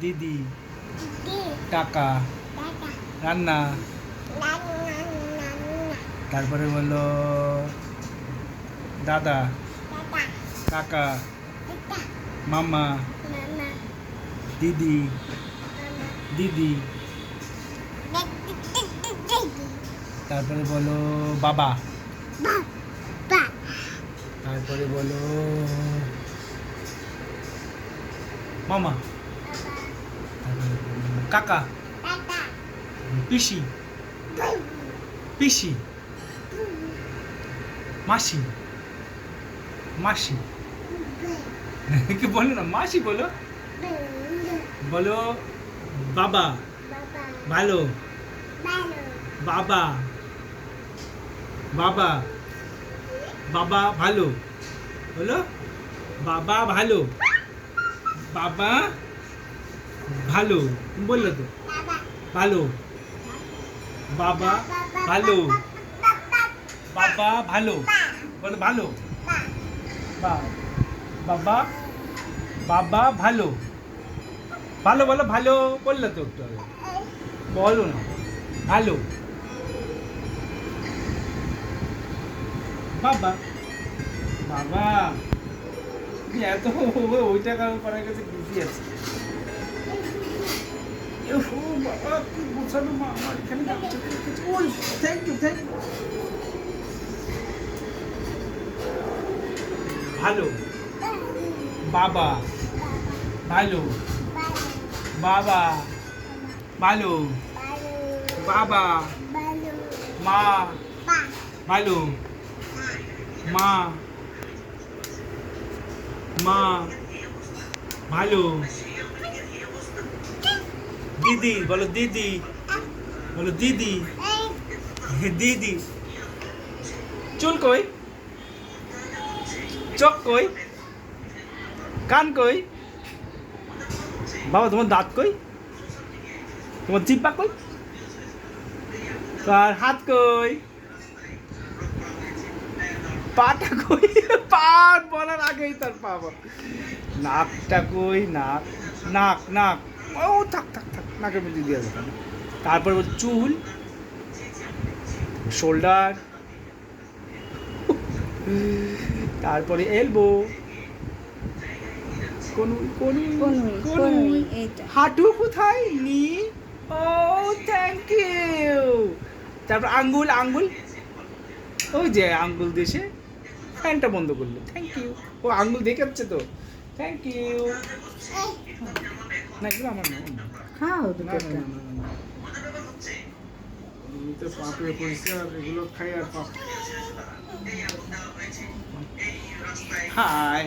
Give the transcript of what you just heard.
দিদি, টাকা, রান্না, তারপরে বললো দাদা, কাকা, মামা, দিদি, দিদি, তারপরে বলো বাবা, তারপরে বলো মামা, তারপরে বলো কাকা, পিসি, পিসি, মাসি, মাসি, কি বলো না মাসি বলো, বলো বাবা, ভালো, বাবা, বাবা, বাবা ভালো, বলো বাবা ভালো, বাবা ভালো, বললো তো ভালো, বাবা ভালো, বাবা ভালো, বলো ভালো, বাবা, বাবা ভালো, ভালো বলো ভালো, বললো তো একটু আগে বলো না ভালো, বাবা, বাবা এত ওইটা করার কাছে বিজি আছে। ও বাবা কি বোঝানো মা আমার এখানে ওই থ্যাংক ইউ ভালো, বাবা ভালো, বাবা ভালো, বাবা মা ভালো, মা মা ভালো, দিদি বলো দিদি, বলো দিদি, দিদি, চুল কই, চোখ কই, কান কই, বাবা তোমার দাঁত কই, তোমার জিব্বা কই, আর হাত কই, পাটা কই, পাট বলার আগেই তার পাবো, নাকটা কই, নাক নাক নাক ও থাক নাকের মধ্যে দিয়ে যাবে, তারপর চুল, শোল্ডার, তারপরে এলবো, হাঁটু কোথায় নি, ও থ্যাংক ইউ, তারপর আঙ্গুল আঙ্গুল, ওই যে আঙ্গুল দেশে ফ্যানটা বন্ধ করলো, থ্যাংক ইউ, ও আঙ্গুল দেখাচ্ছে তো, থ্যাংক ইউ, না এগুলো আমার না, খাও তো পাপড়ে পরিষ্কার এগুলো খাই আর পাপ, হাই